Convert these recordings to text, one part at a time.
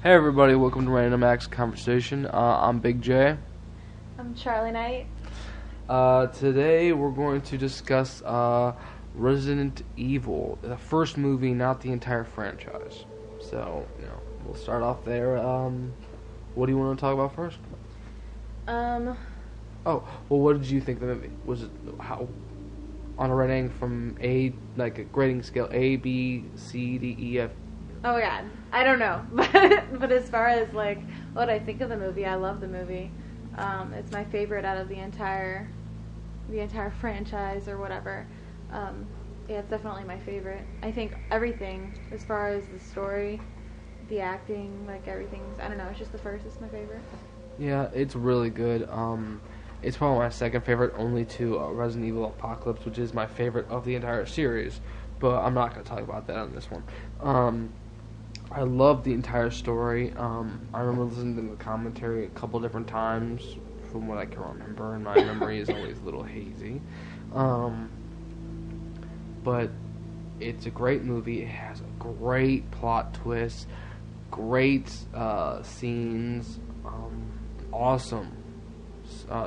Hey everybody, welcome to Random Acts Conversation. I'm Big J. I'm Charlie Knight. Today we're going to discuss Resident Evil, the first movie, not the entire franchise. So, we'll start off there. What do you want to talk about first? Oh, well, what did you think of the movie? Was it how on a rating from A, like a grading scale, A, B, C, D, E, F? Oh my god, I don't know, but as far as like what I think of the movie, I love the movie. It's my favorite out of the entire franchise or whatever. Yeah, it's definitely my favorite. I think everything, as far as the story, the acting, like everything's, I don't know, it's just the first is my favorite. Yeah, it's really good. It's probably my second favorite, only to Resident Evil Apocalypse, which is my favorite of the entire series. But I'm not going to talk about that on this one. I love the entire story. I remember listening to the commentary a couple different times from what I can remember, and my memory is always a little hazy. But it's a great movie. It has a great plot twist, great scenes, awesome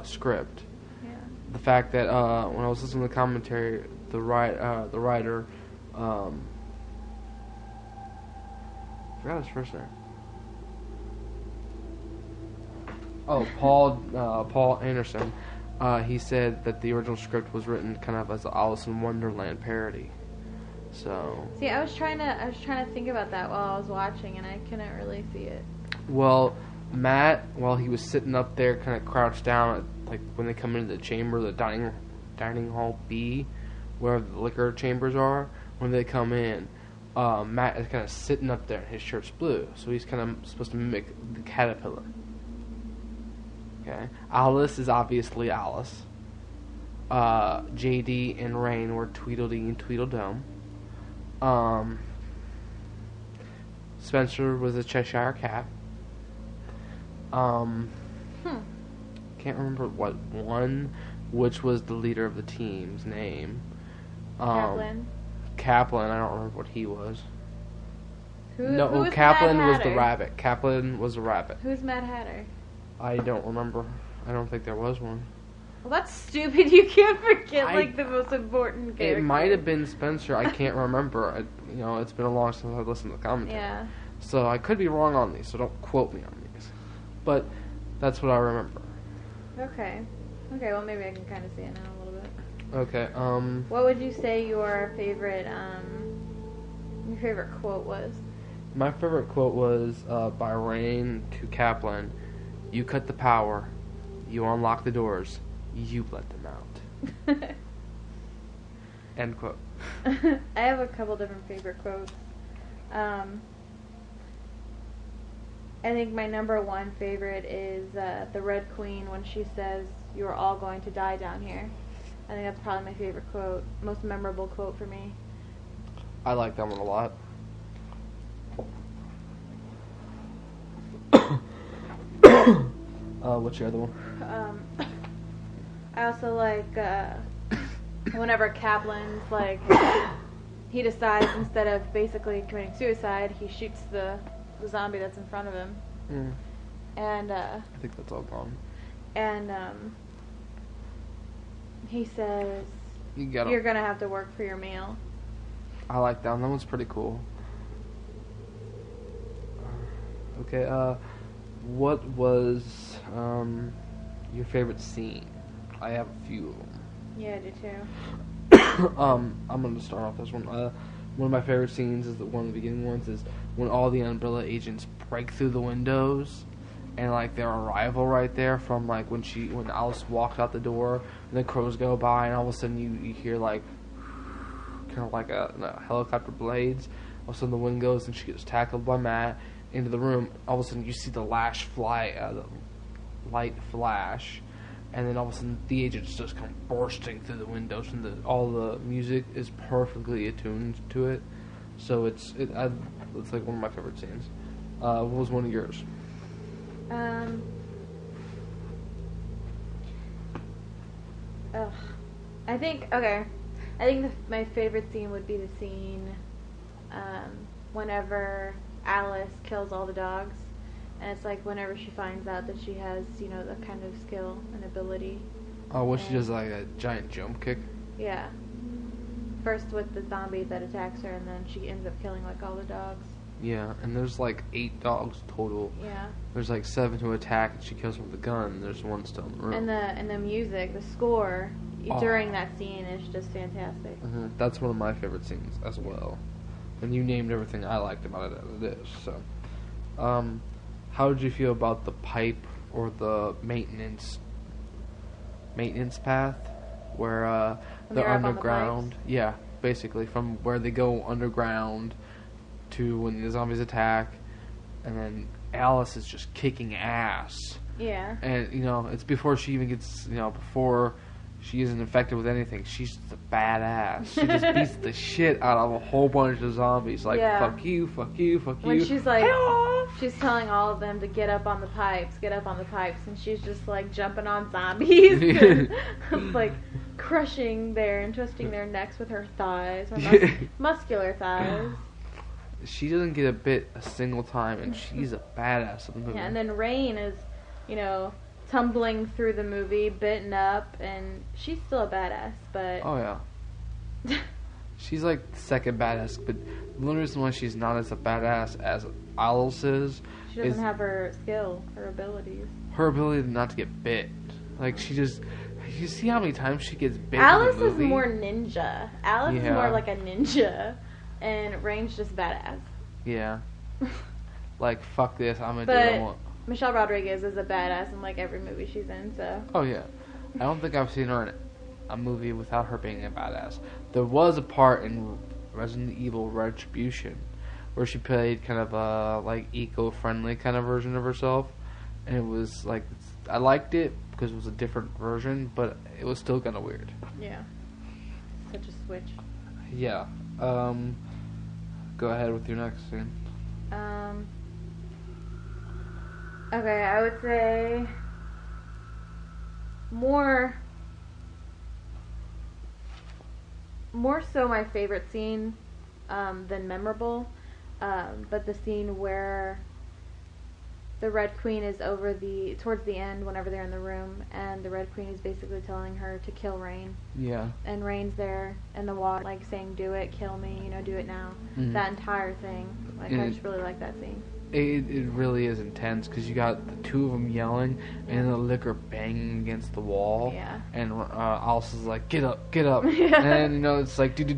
script. Yeah. The fact that when I was listening to the commentary, the writer, I forgot his first name. Oh, Paul Anderson. He said that the original script was written kind of as an Alice in Wonderland parody. So. See, I was trying to think about that while I was watching, and I couldn't really see it. Well, Matt, while he was sitting up there, kind of crouched down, like when they come into the chamber, the dining hall B, where the liquor chambers are, when they come in. Matt is kind of sitting up there, and his shirt's blue, so he's kind of supposed to mimic the caterpillar. Okay, Alice is obviously Alice. JD and Rain were Tweedledee and Tweedledum. Spencer was a Cheshire Cat. Can't remember which was the leader of the team's name. Kaplan, I don't remember what he was. Who Kaplan Mad was the Hatter? rabbit. Kaplan was the rabbit. Who's Mad Hatter? I don't remember. I don't think there was one. Well, that's stupid. You can't forget the most important character. It might have been Spencer. I can't remember. It's been a long since I've listened to the commentary. Yeah. So I could be wrong on these, so don't quote me on these. But that's what I remember. Okay, well maybe I can kind of see it now a little bit. Okay, What would you say your favorite quote was? my favorite quote was by Rain to Kaplan. You cut the power. You unlock the doors. You let them out. End quote. I have a couple different favorite quotes. I think my number one favorite is the Red Queen when she says, "You are all going to die down here." I think that's probably my favorite quote, most memorable quote for me. I like that one a lot. What's your other one? I also like whenever Kaplan's like, he decides instead of basically committing suicide, he shoots the zombie that's in front of him. And I think that's all gone. And he says, "You're gonna have to work for your meal." I like that one. That one's pretty cool. Okay, what was your favorite scene? I have a few of them. Yeah, I do too. I'm going to start off this one. One of my favorite scenes is one of the beginning ones is when all the Umbrella agents break through the windows and like their arrival right there from like when Alice walked out the door and the crows go by and all of a sudden you hear like kind of like a helicopter blades. All of a sudden the wind goes and she gets tackled by Matt into the room. All of a sudden you see the the light flash. And then all of a sudden, the agents just come bursting through the windows, and all the music is perfectly attuned to it. So it's like one of my favorite scenes. What was one of yours? I think my favorite scene would be the scene whenever Alice kills all the dogs. And it's like whenever she finds out that she has, the kind of skill and ability. Oh, what she does, like a giant jump kick? Yeah. First with the zombie that attacks her, and then she ends up killing like all the dogs. Yeah, and there's like 8 dogs total. Yeah. There's like 7 who attack, and she kills them with a gun, and there's 1 still in the room. And the music, the score during that scene is just fantastic. Mm-hmm. That's one of my favorite scenes as well. And you named everything I liked about it as it is. So, how did you feel about the pipe or the maintenance path where the underground? Yeah, basically from where they go underground to when the zombies attack, and then Alice is just kicking ass. Yeah. And it's before she even gets before she isn't infected with anything. She's the badass. She just beats the shit out of a whole bunch of zombies. Like, fuck you, fuck you, fuck you. When she's like, she's telling all of them to get up on the pipes, and she's just like jumping on zombies, and, like crushing and twisting their necks with her thighs, her muscular thighs. She doesn't get a bit a single time, and she's a badass in the movie. Yeah, and then Rain is, tumbling through the movie, bitten up, and she's still a badass, but... Oh, yeah. She's, like, the second badass, but the only reason why she's not as a badass as Alice is... She doesn't have her skill, her abilities. Her ability not to get bit. Like, she just... You see how many times she gets bit Alice in the movie? is more ninja. Alice is more like a ninja, and Rain's just badass. Yeah. Like, fuck this, I'm gonna do what I want. Michelle Rodriguez is a badass in like every movie she's in, so. Oh yeah, I don't think I've seen her in a movie without her being a badass. There was a part in Resident Evil Retribution where she played kind of a like eco-friendly kind of version of herself, and it was like I liked it because it was a different version, but it was still kind of weird. Yeah, such a switch. Yeah. Go ahead with your next scene. Okay, I would say more so my favorite scene than memorable, but the scene where the Red Queen is towards the end whenever they're in the room, and the Red Queen is basically telling her to kill Rain. Yeah. And Rain's there in the water, like saying, "Do it, kill me, do it now." Mm-hmm. That entire thing, like I just really like that scene. It really is intense because you got the two of them yelling and the liquor banging against the wall. Yeah. And Alice is like, "Get up, get up!" Yeah. And it's like and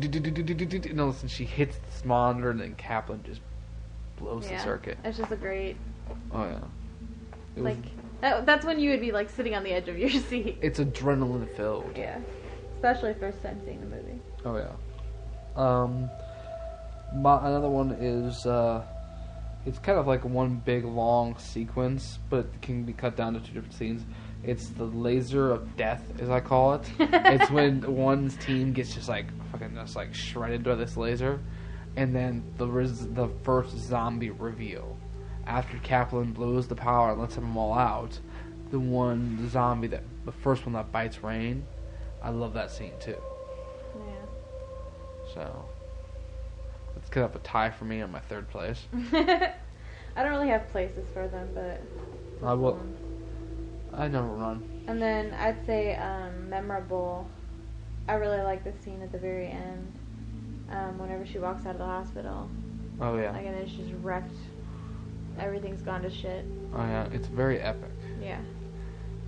all of a sudden she hits this monitor, and then Kaplan just blows the circuit. It's just a great. Oh yeah. That's when you would be like sitting on the edge of your seat. It's adrenaline filled. Yeah. Especially first time seeing the movie. Oh yeah. Another one is it's kind of like one big long sequence, but it can be cut down to 2 different scenes. It's the laser of death, as I call it. It's when one's team gets just like shredded by this laser, and then the first zombie reveal. After Kaplan blows the power and lets them all out, the first one that bites Rain, I love that scene too. Yeah. So, let's get up a tie for me on my 3rd place. I don't really have places for them, but I never run. And then I'd say memorable. I really like the scene at the very end, whenever she walks out of the hospital. Oh yeah. Like, and it's just wrecked. Everything's gone to shit. Oh yeah, it's very epic. Yeah.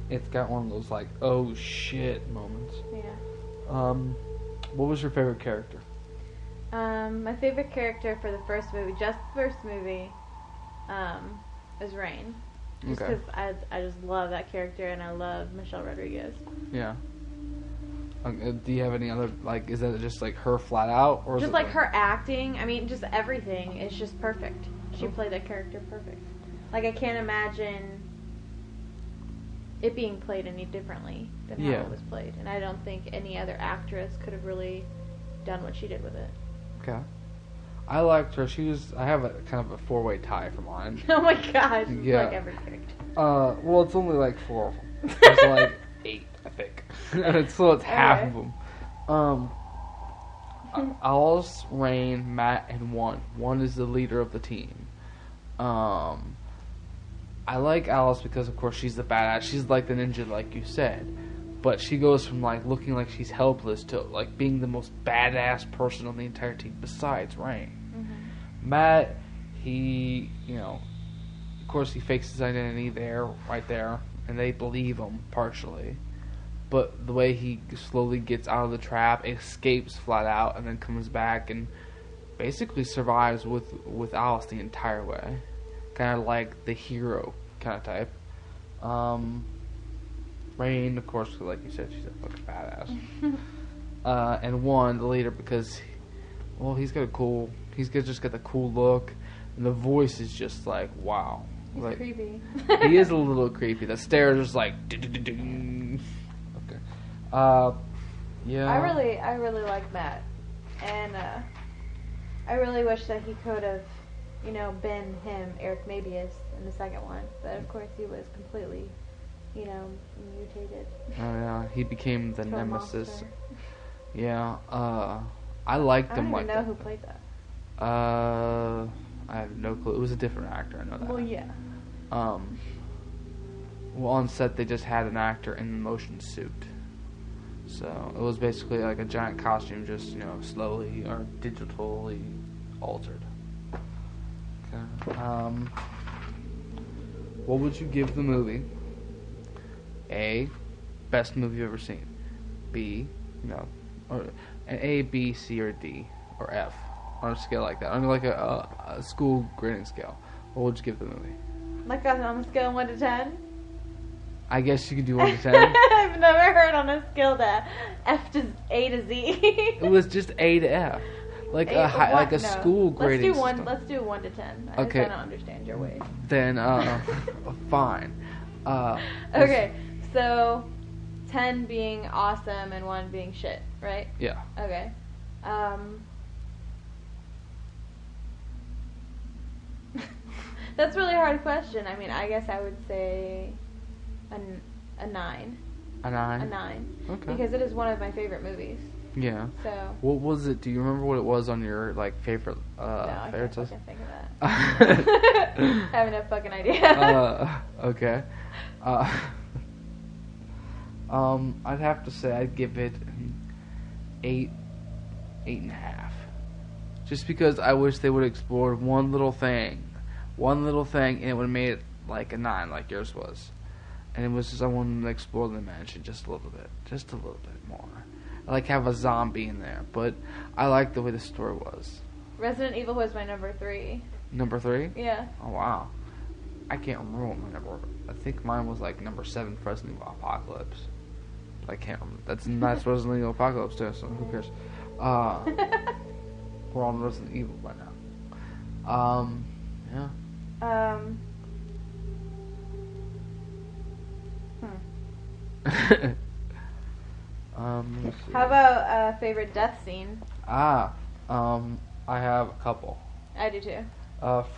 It's got one of those like, oh shit moments. Yeah. What was your favorite character? My favorite character for the first movie, just the first movie, is Rain. Just because I just love that character, and I love Michelle Rodriguez. Yeah. Do you have any other, like, is that just like her flat out, or just is it like her acting? I mean, just everything is just perfect. She played that character perfect. Like, I can't imagine it being played any differently than how it was played, and I don't think any other actress could have really done what she did with it. Okay. I liked her. I have a kind of a 4-way tie for mine. Oh my gosh. Yeah. Like every character. Well, it's only like 4 of them. There's like 8, I think. So it's half of them. Alice, Rain, Matt, and One. One is the leader of the team. I like Alice because, of course, she's the badass. She's like the ninja, like you said. But she goes from, like, looking like she's helpless to, like, being the most badass person on the entire team besides Rain. Mm-hmm. Matt, he, of course, he fakes his identity right there, and they believe him, partially. But the way he slowly gets out of the trap, escapes flat out, and then comes back and basically survives with Alice the entire way. Kind of like the hero kind of type. Rain, of course, like you said, she's a fucking badass. And One, the leader, because, he's just got the cool look, and the voice is just like, wow. He's like, creepy. He is a little creepy. The stare is just like, okay. Yeah. I really like Matt, and I really wish that he could have, been him, Eric Mabius, in the second one. But of course, he was completely, mutated. Oh yeah, he became the To a nemesis. monster. Yeah. I liked him like I don't even know that. who played that. I have no clue. It was a different actor. I know that. Well, yeah. On set they just had an actor in the motion suit. So it was basically like a giant costume, just slowly or digitally altered. Okay. What would you give the movie? A, best movie you've ever seen. B, or an A, B, C, or D, or F on a scale like that. On like a school grading scale. What would you give the movie? Like on a scale of 1 to 10? I guess you could do 1 to 10. I've never heard on a scale to F to A to Z. It was just A to F, like school grading system. Let's do 1 to 10. Okay. I don't understand your ways. Then fine. Okay, so 10 being awesome and 1 being shit, right? Yeah. Okay. That's a really hard question. I mean, I guess I would say a 9. A 9? A 9. Okay. Because it is one of my favorite movies. Yeah. So. What was it? Do you remember what it was on your favorite No, I favorite can't list? fucking think of that. I have no fucking idea. Okay. I'd have to say I'd give it 8.5. Just because I wish they would have explored one little thing, and it would have made it like a 9, like yours was. And it was just I wanted to explore the dimension just a little bit more. I like have a zombie in there, but I like the way the story was. Resident Evil was my number 3. Number 3? Yeah. Oh wow. I can't remember what my number. I think mine was like number 7, Resident Evil Apocalypse. But I can't remember. That's Resident Evil Apocalypse too, so who cares? We're on Resident Evil by now. Yeah. Let's see. How about favorite death scene? I have a couple. I do too.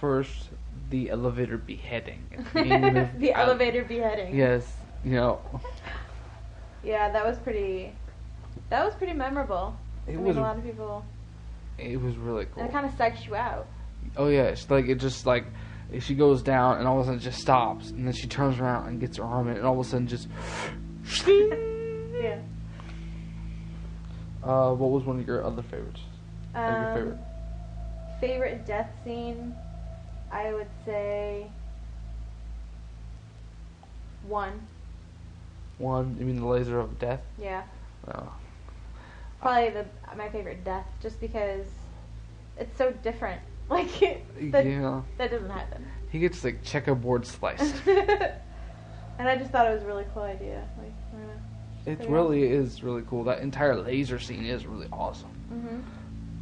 First, the elevator beheading. At the beginning of The elevator beheading. Yes, Yeah, that was pretty memorable. A lot of people. It was really cool. And it kind of psychs you out. Oh yeah, it's like it just like she goes down and all of a sudden it just stops and then she turns around and gets her arm in and all of a sudden just. Yeah. What was one of your other favorites? Your favorite? Favorite death scene, I would say 1. 1? You mean the laser of death? Yeah. Oh. Probably my favorite death, just because it's so different. Like that doesn't happen. He gets like checkerboard sliced. And I just thought it was a really cool idea. Like, it really is really cool. That entire laser scene is really awesome.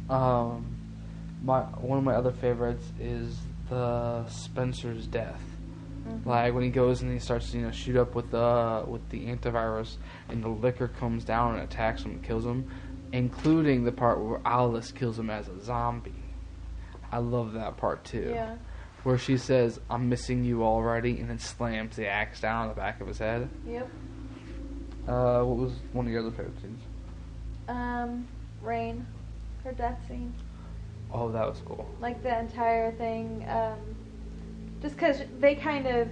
Mhm. One of my other favorites is the Spencer's death. Mm-hmm. Like when he goes and he starts to shoot up with the antivirus, and the liquor comes down and attacks him and kills him, including the part where Alice kills him as a zombie. I love that part too. Yeah. Where she says, "I'm missing you already," and then slams the axe down on the back of his head. Yep. What was one of your other favorite scenes? Rain, her death scene. Oh, that was cool. Like the entire thing, just because they kind of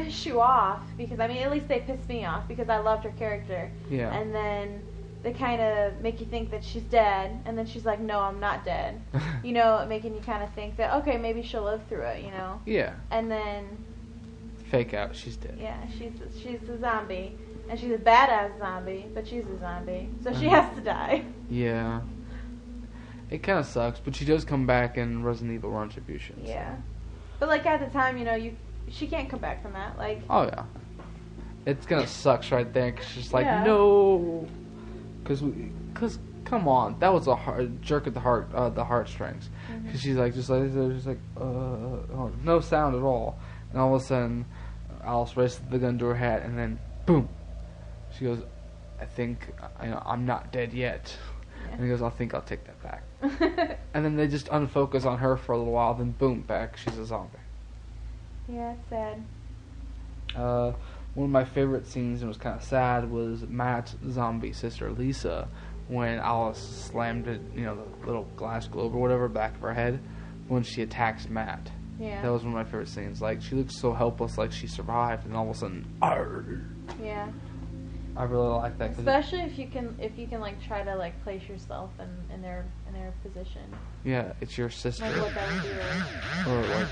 piss you off because, I mean, at least they piss me off because I loved her character. Yeah. And then they kind of make you think that she's dead, and then she's like, no, I'm not dead. You know, making you kind of think that, okay, maybe she'll live through it, you know? Yeah. And then... Fake out, she's dead. Yeah, she's a zombie. And she's a badass zombie, but she's a zombie. So she has to die. Yeah. It kind of sucks, but she does come back in Resident Evil Retribution. Yeah. But, like, at the time, you know, she can't come back from that. Like... Oh, yeah. It's gonna sucks right there, because she's like, yeah. no... Because, come on, that was a hard jerk at the heartstrings. Because she's like, no sound at all. And all of a sudden, Alice races the gun to her head, and then, boom. She goes, I think, I'm not dead yet. Yeah. And he goes, I think I'll take that back. And then they just unfocus on her for a little while, then boom, back, she's a zombie. Yeah, it's sad. One of my favorite scenes, and it was kind of sad, was Matt's zombie sister, Lisa, when Alice slammed it, the little glass globe or whatever back of her head when she attacks Matt. Yeah. That was one of my favorite scenes. Like, she looks so helpless, like she survived, and all of a sudden, argh. Yeah. I really like that. Especially if you can like try to like place yourself in their position. Yeah, it's your sister. Like what that would be like. Or like,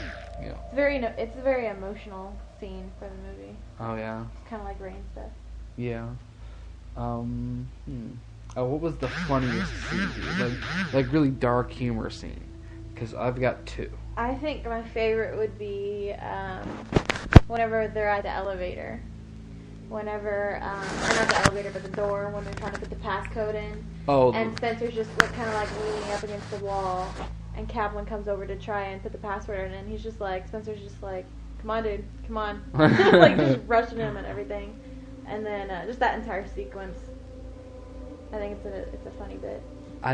It's a very emotional scene for the movie. Oh yeah. It's kind of like Rain stuff. Yeah. What was the funniest scene? Like really dark humor scene? Because I've got two. I think my favorite would be whenever they're at the elevator. Whenever, not the elevator, but the door, when they're trying to put the passcode in. Oh. And Spencer's just kind of like leaning up against the wall, and Kaplan comes over to try and put the password in, and he's just like, Spencer's just like, come on, dude, come on. Like, just rushing him and everything. And then, just that entire sequence. I think it's a funny bit.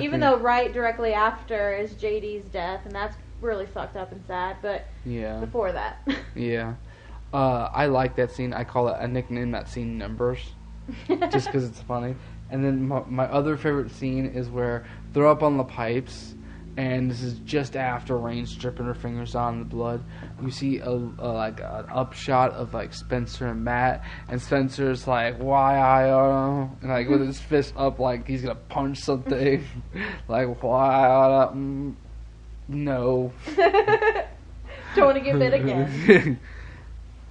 Even though right directly after is JD's death, and that's really fucked up and sad, but yeah. Before that. Yeah. I like that scene. I call it, I nickname that scene Numbers, just because it's funny. And then my other favorite scene is where they're up on the pipes, and this is just after Rain's dripping her fingers on the blood. You see an upshot of like Spencer and Matt, and Spencer's like, "Why and like with his fist up, like he's gonna punch something, like why no. Don't want to get bit again.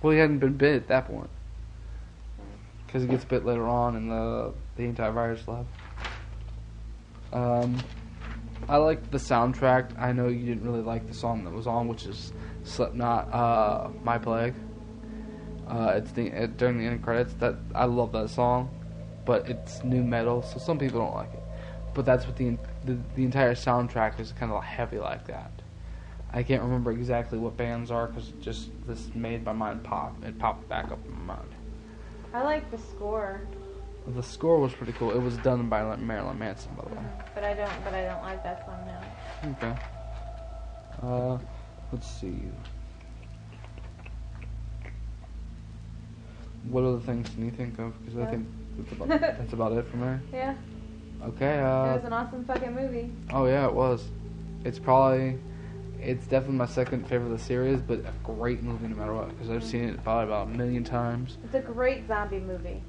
Well, he hadn't been bit at that point. Because he gets bit later on in the antivirus lab. I like the soundtrack. I know you didn't really like the song that was on, which is Slipknot, My Plague. It's during the end credits. That I love that song, but it's new metal, so some people don't like it. But that's what the entire soundtrack is kind of heavy like that. I can't remember exactly what bands are because just this made my mind pop. It popped back up in my mind. I like the score. The score was pretty cool. It was done by Marilyn Manson, by the way. But I don't like that song now. Okay. Let's see. What other things can you think of? Because I think that's about it for me. Yeah. Okay. It was an awesome fucking movie. Oh yeah, it was. It's definitely my second favorite of the series, but a great movie no matter what, because I've seen it probably about 1 million times. It's a great zombie movie.